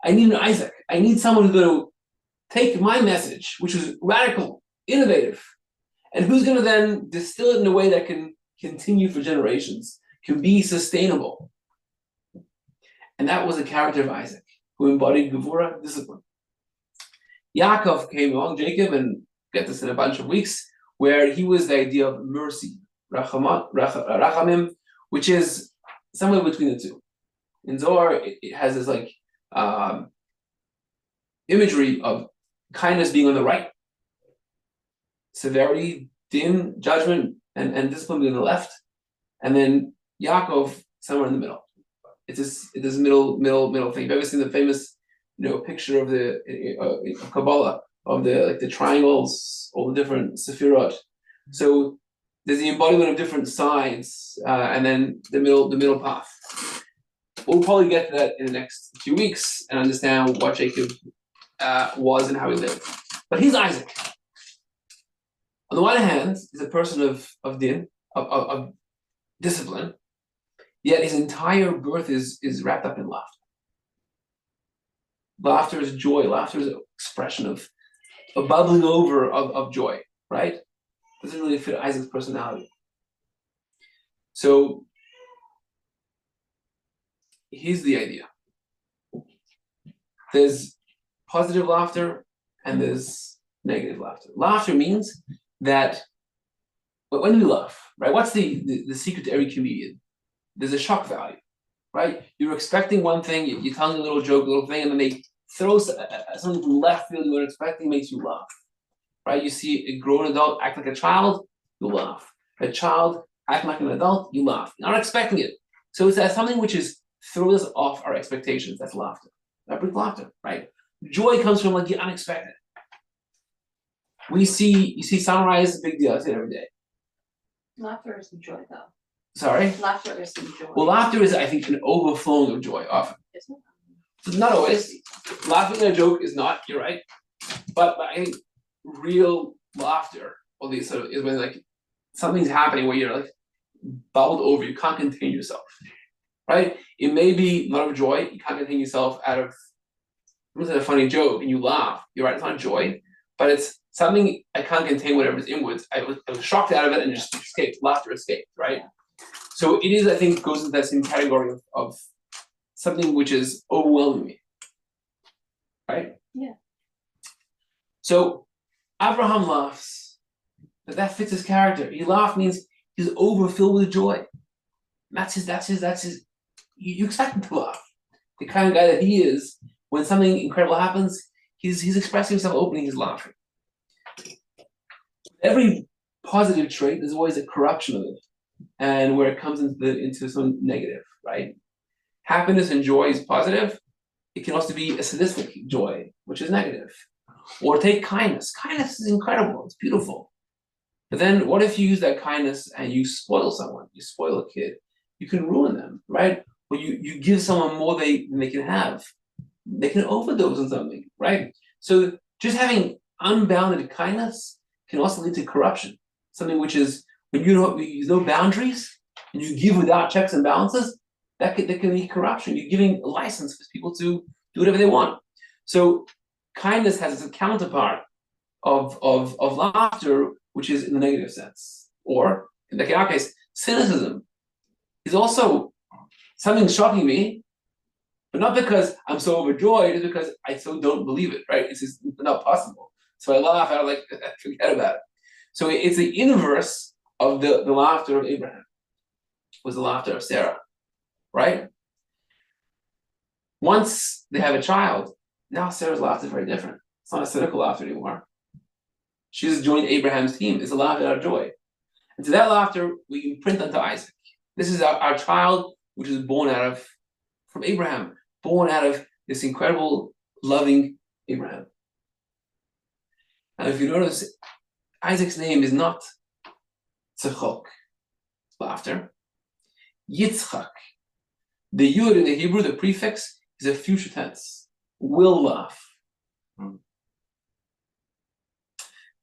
I need an Isaac. I need someone who's going to take my message, which was radical, innovative, and who's going to then distill it in a way that can continue for generations, can be sustainable. And that was the character of Isaac, who embodied Gevura, discipline. Yaakov came along, Jacob, and get this in a bunch of weeks, where he was the idea of mercy, rachamim, which is somewhere between the two. In Zohar, it has this imagery of kindness being on the right, severity, din, judgment, and discipline being on the left, and then Yaakov somewhere in the middle. It's this middle thing. You've ever seen the famous, picture of the Kabbalah of the triangles, all the different sephirot, So there's the embodiment of different sides, and then the middle path. We'll probably get to that in the next few weeks and understand what Jacob was and how he lived. But he's Isaac. On the one hand, he's a person of din, of discipline, yet his entire birth is wrapped up in laughter. Laughter is joy. Laughter is an expression of a bubbling over of joy, right? Doesn't really fit Isaac's personality. So here's the idea. There's positive laughter and there's negative laughter. Laughter means that when we laugh, right? What's the secret to every comedian? There's a shock value, right? You're expecting one thing, you're telling a little joke, a little thing, and then they throw something from left field you weren't expecting, makes you laugh, right? You see a grown adult act like a child, you laugh. A child act like an adult, you laugh. You're not expecting it. So it's something which throws us off our expectations. That's laughter. That brings laughter, right? Joy comes from like the unexpected. You see sunrise, big deal. I say it every day. Laughter isn't joy though. Sorry? Laughter isn't joy. Well, laughter is, I think, an overflowing of joy often. Isn't it? So not always. Laughing at a joke is not, you're right. But I think real laughter, or these sort of, is when like something's happening where you're like bubbled over, you can't contain yourself. Right? It may be not of joy, you can't contain yourself out of a funny joke and you laugh. You're right, it's not joy, but it's something I can't contain whatever's inwards. I was shocked out of it and just escaped. Laughter escaped, right? So it is, I think, goes into that same category of something which is overwhelming me. Right? Yeah. So Abraham laughs, but that fits his character. He laughs means he's overfilled with joy. That's his. You expect him to laugh. The kind of guy that he is, when something incredible happens, he's expressing himself openly, he's laughing. Every positive trait, there's always a corruption of it, and where it comes into some negative, right? Happiness and joy is positive. It can also be a sadistic joy, which is negative. Or take kindness. Kindness is incredible. It's beautiful. But then what if you use that kindness and you spoil someone? You spoil a kid. You can ruin them, right? Or you give someone more than they can have. They can overdose on something, right? So just having unbounded kindness can also lead to corruption. Something which is, when there's no boundaries, and you give without checks and balances, that can lead to corruption. You're giving a license for people to do whatever they want. So kindness has its counterpart of laughter, which is in the negative sense. Or, in our case, cynicism is also something shocking me, but not because I'm so overjoyed, it's because I so don't believe it, right? It's just not possible. So I laugh, I like, forget about it. So it's the inverse of the laughter of Abraham, was the laughter of Sarah, right? Once they have a child, now Sarah's laughter is very different. It's not a cynical laughter anymore. She's joined Abraham's team. It's a laughter out of joy. And to that laughter, we can print onto Isaac. This is our child, which is born from Abraham, born out of this incredible, loving Abraham. And if you notice, Isaac's name is not Tzachok, laughter. Yitzchak. The yud in the Hebrew, the prefix, is a future tense. Will laugh.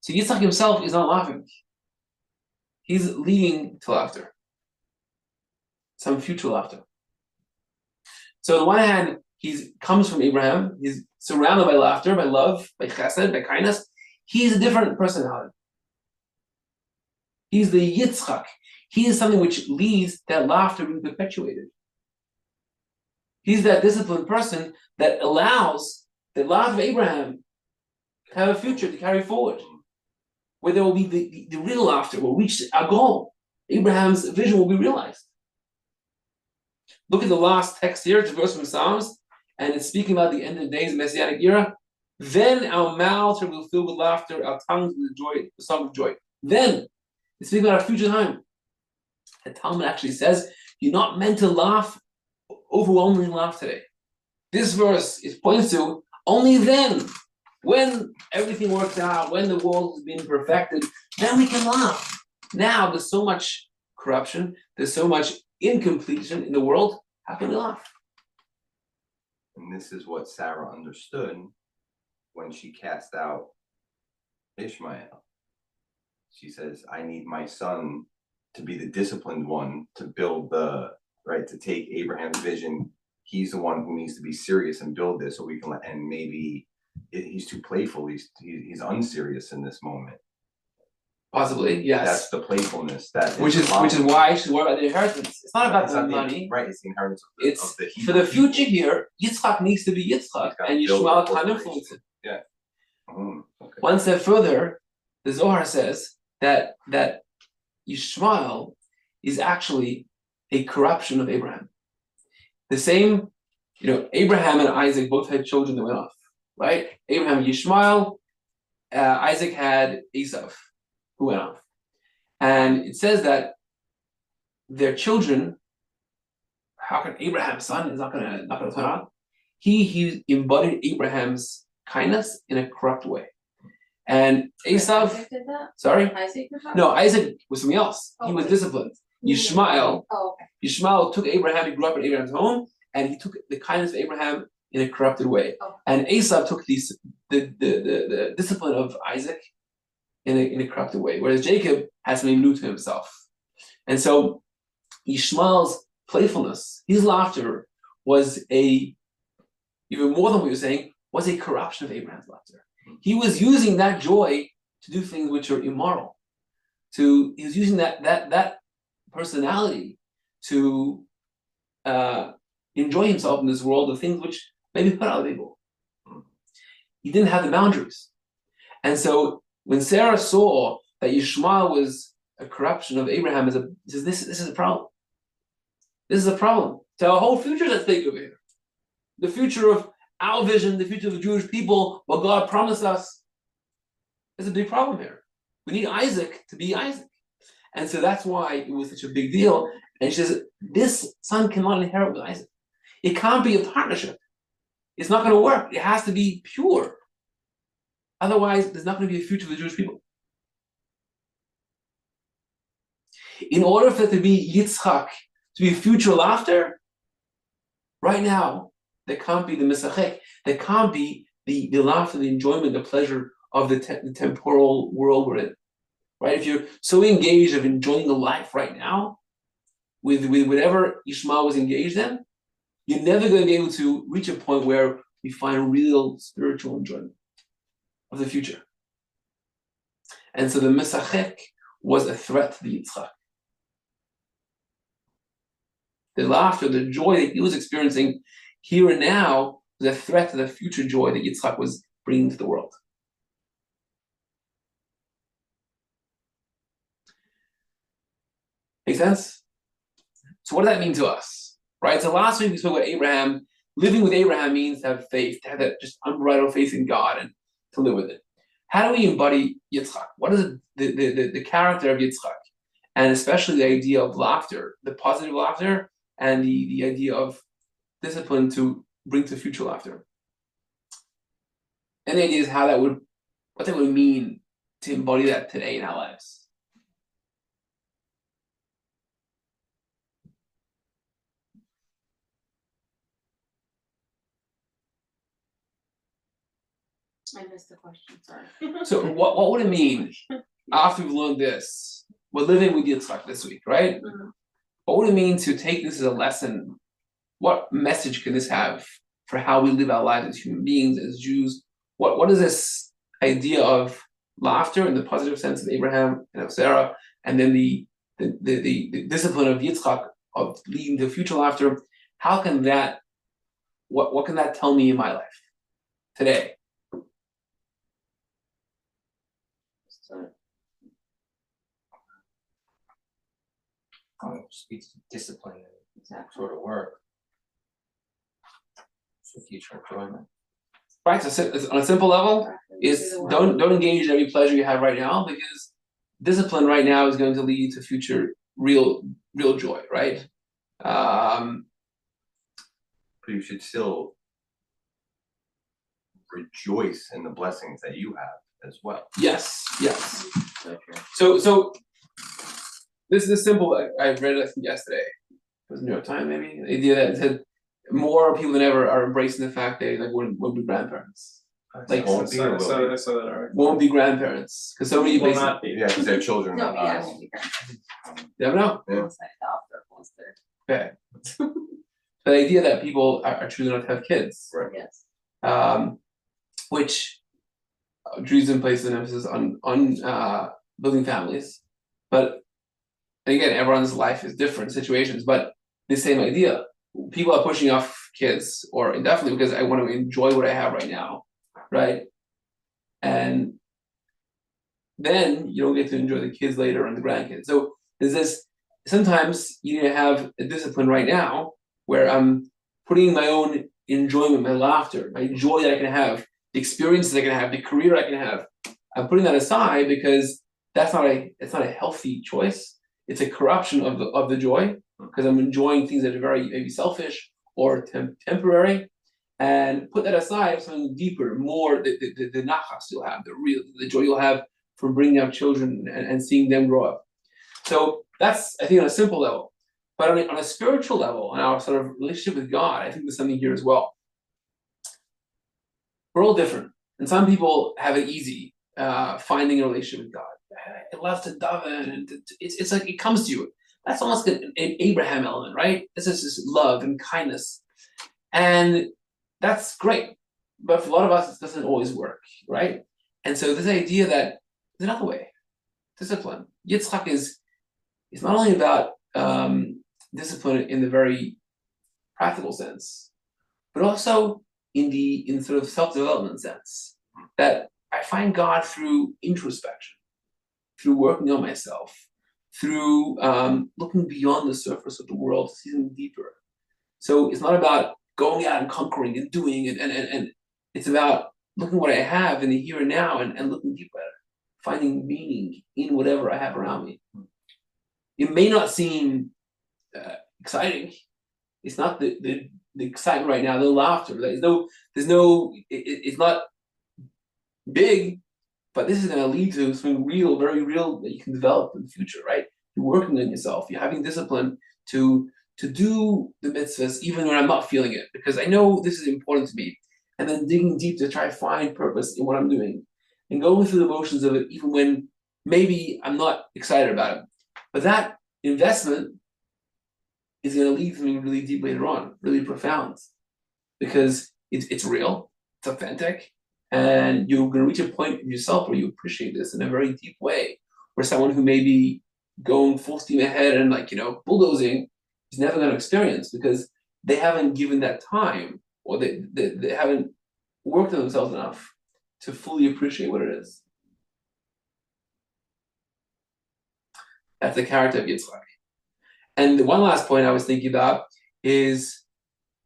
So Yitzchak himself is not laughing. He's leading to laughter. Some future laughter. So on the one hand, he comes from Abraham. He's surrounded by laughter, by love, by chesed, by kindness. He's a different personality. He's the Yitzchak. He is something which leads that laughter being perpetuated. He's that disciplined person that allows the laughter of Abraham to have a future, to carry forward, where there will be the real laughter, will reach our goal. Abraham's vision will be realized. Look at the last text here, it's a verse from Psalms, and it's speaking about the end of the days, Messianic era. Then our mouths will be filled with laughter, our tongues with joy, the song of joy. Then, it's speaking about our future time. The Talmud actually says, you're not meant to laugh, overwhelmingly laugh today. This verse points to only then, when everything works out, when the world has been perfected, then we can laugh. Now there's so much corruption, there's so much incompletion in the world. How can we laugh? And this is what Sarah understood when she cast out Ishmael. She says, I need my son to be the disciplined one to build to take Abraham's vision. He's the one who needs to be serious and build this so we can and maybe he's too playful. He's unserious in this moment. Possibly, yes. That's the playfulness which is why she's worried about the inheritance. It's not about the money. Right, it's the inheritance It's of the for the future here. Yitzchak needs to be Yitzchak, and Yishmael can't influence it. Yeah. Okay. One step further, the Zohar says that Yishmael is actually a corruption of Abraham. The same, Abraham and Isaac both had children that went off, right? Abraham had Yishmael, Isaac had Esau, who went off. And it says that their children, how can Abraham's son is not gonna turn out? He embodied Abraham's kindness in a corrupt way. And Esau, Isaac did that? sorry? Isaac did that? No, Isaac was something else. He Oh, was okay. disciplined. Yishmael, Oh, okay. Yishmael took Abraham, he grew up in Abraham's home, and he took the kindness of Abraham in a corrupted way. Oh. And Esau took the discipline of Isaac in a corrupted way, whereas Jacob has something new to himself. And so Yishmael's playfulness, his laughter was even more than what you were saying, was a corruption of Abraham's laughter. He was using that joy to do things which are immoral. He was using that personality to enjoy himself in this world of things which maybe put out of people. He didn't have the boundaries. And so when Sarah saw that Yishmael was a corruption of Abraham, he says, this is a problem. This is a problem. So our whole future is at stake over here. The future of our vision, the future of the Jewish people, what God promised us, is a big problem here. We need Isaac to be Isaac. And so that's why it was such a big deal. And she says, this son cannot inherit with Isaac. It can't be a partnership. It's not going to work. It has to be pure. Otherwise, there's not going to be a future for the Jewish people. In order for it to be Yitzchak, to be future laughter, right now, there can't be the misachek. There can't be the laughter, the enjoyment, the pleasure of the temporal world we're in. Right? If you're so engaged of enjoying the life right now, with whatever Ishmael was engaged in, you're never going to be able to reach a point where we find real spiritual enjoyment of the future. And so the misachek was a threat to the Yitzchak. The laughter, the joy that he was experiencing here and now was a threat to the future joy that Yitzchak was bringing to the world. Make sense? So what does that mean to us? Right? So last week we spoke about Abraham. Living with Abraham means to have faith, to have that just unbridled faith in God and to live with it. How do we embody Yitzchak? What is the character of Yitzchak? And especially the idea of laughter, the positive laughter, and the idea of discipline to bring to future laughter. And the idea is what that would mean to embody that today in our lives. I missed the question, sorry. So what would it mean after we've learned this? We're living with Yitzchak this week, right? Mhm. What would it mean to take this as a lesson? What message can this have for how we live our lives as human beings, as Jews? What is this idea of laughter in the positive sense of Abraham and of Sarah, and then the discipline of Yitzchak of leading to future laughter? How can that? What can that tell me in my life today? So, Speaks to discipline and exactly. sort of work for future enjoyment. Right, so on a simple level, Exactly. is Do the work. don't engage in every pleasure you have right now, because discipline right now is going to lead to future real joy, right? But you should still rejoice in the blessings that you have as well. Yes. So true. So This is simple. I read it yesterday. It was New York Times, maybe. The idea that said more people than ever are embracing the fact they like won't be grandparents. Like Won't be or will be? I saw that already. won't be grandparents because so many Will places. not be. Yeah, because their children No, are yeah, not it us. won't be great. Never know. Yeah. Once I adopt or once they're, Okay. But the idea that people are choosing not to have kids, Right. yes. which Judaism places an emphasis on building families, but again, everyone's life is different situations, but the same idea. People are pushing off kids or indefinitely because I want to enjoy what I have right now, right? And then you don't get to enjoy the kids later and the grandkids. So there's this, sometimes you need to have a discipline right now where I'm putting my own enjoyment, my laughter, my joy that I can have, the experiences I can have, the career I can have. I'm putting that aside because it's not a healthy choice. It's a corruption of the joy because I'm enjoying things that are very maybe selfish or temporary, and put that aside for something deeper, more the nachas you'll have, the joy you'll have from bringing up children and seeing them grow up. So that's, I think, on a simple level. But on a spiritual level, on our sort of relationship with God, I think there's something here as well. We're all different, and some people have it easy finding a relationship with God. I love to daven, and it's like it comes to you. That's almost an Abraham element, right? This is just love and kindness, and that's great. But for a lot of us, it doesn't always work, right? And so this idea that there's another way, discipline. Yitzchak is not only about discipline in the very practical sense, but also in sort of self-development sense. That I find God through introspection, through working on myself, through looking beyond the surface of the world, to see something deeper. So it's not about going out and conquering and doing and it's about looking what I have in the here and now and looking deeper at it, finding meaning in whatever I have around me. It may not seem exciting. It's not the excitement right now, the laughter. It's not big, but this is going to lead to something real, very real that you can develop in the future, right? You're working on yourself. You're having discipline to do the mitzvahs even when I'm not feeling it, because I know this is important to me. And then digging deep to try to find purpose in what I'm doing, and going through the motions of it even when maybe I'm not excited about it. But that investment is going to lead to something really deep later on, really profound, because it's real, it's authentic, and you're going to reach a point in yourself where you appreciate this in a very deep way, where someone who may be going full steam ahead and bulldozing is never going to experience, because they haven't given that time, or they haven't worked on themselves enough to fully appreciate what it is. That's the character of Yitzchak. And the one last point I was thinking about is,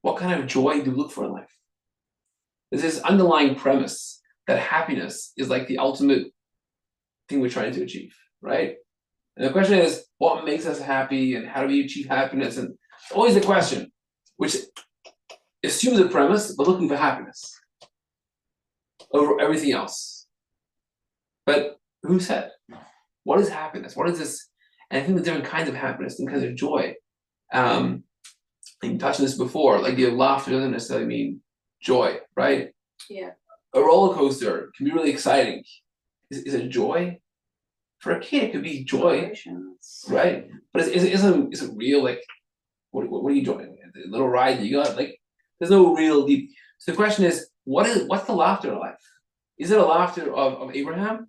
what kind of joy do we look for in life? There's this underlying premise that happiness is like the ultimate thing we're trying to achieve, right? And the question is, what makes us happy and how do we achieve happiness? And it's always the question, which assumes a premise, but looking for happiness over everything else. But who said? What is happiness? What is this? And I think there's different kinds of happiness, different kinds of joy. You touched on this before, like the laughter doesn't necessarily mean joy, right? Yeah. A roller coaster can be really exciting. Is it joy? For a kid, it could be joy, Celebrations. right? But is it real? Like, what are you doing? The little ride that you got? Like, there's no real deep. So the question is, what's the laughter of life? Is it a laughter of Abraham,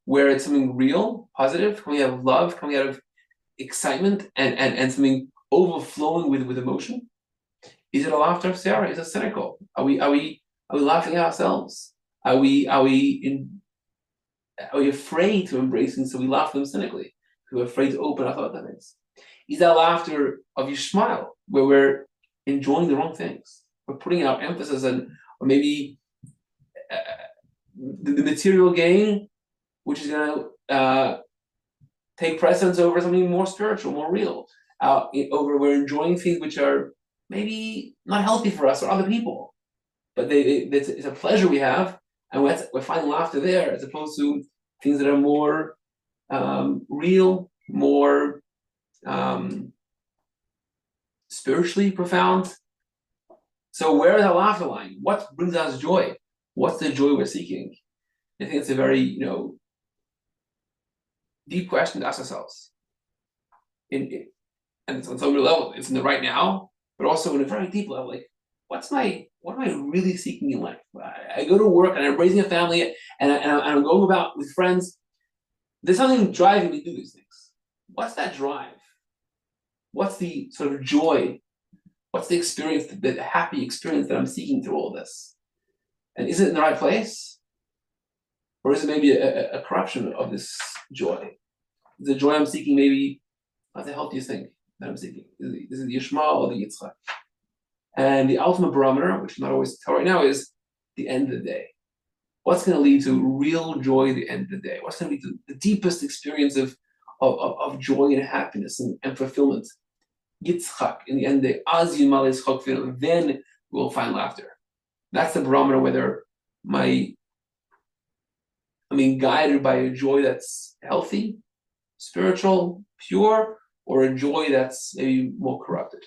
where it's something real, positive, coming out of love, coming out of excitement, and something overflowing with emotion? Is it a laughter of Sarah? Is it cynical? Are we laughing at ourselves? Are we afraid to embrace things, so we laugh at them cynically? We're afraid to open our thought to things. Is that laughter of your smile, where we're enjoying the wrong things? We're putting our emphasis on, or maybe the material gain, which is going to take precedence over something more spiritual, more real. We're enjoying things which are maybe not healthy for us or other people, but it's a pleasure we have, and we're finding laughter there, as opposed to things that are more real, more spiritually profound. So where is our laughter lying? What brings us joy? What's the joy we're seeking? I think it's a very, deep question to ask ourselves. And it's on some level, it's in the right now, but also in a very deep level, like, what am I really seeking in life? I go to work and I'm raising a family and I'm going about with friends. There's something driving me to do these things. What's that drive? What's the sort of joy? What's the experience, the happy experience that I'm seeking through all this? And is it in the right place? Or is it maybe a corruption of this joy? Is the joy I'm seeking maybe not the healthiest thing that I'm seeking? Is it the Yishma or the Yitzchak? And the ultimate barometer, which I'm not always tell right now, is the end of the day. What's going to lead to real joy at the end of the day? What's going to lead to the deepest experience of joy and happiness and fulfillment? Yitzchak, in the end of the day, Az Yimal Yitzchak, then we'll find laughter. That's the barometer whether guided by a joy that's healthy, spiritual, pure, or a joy that's maybe more corrupted.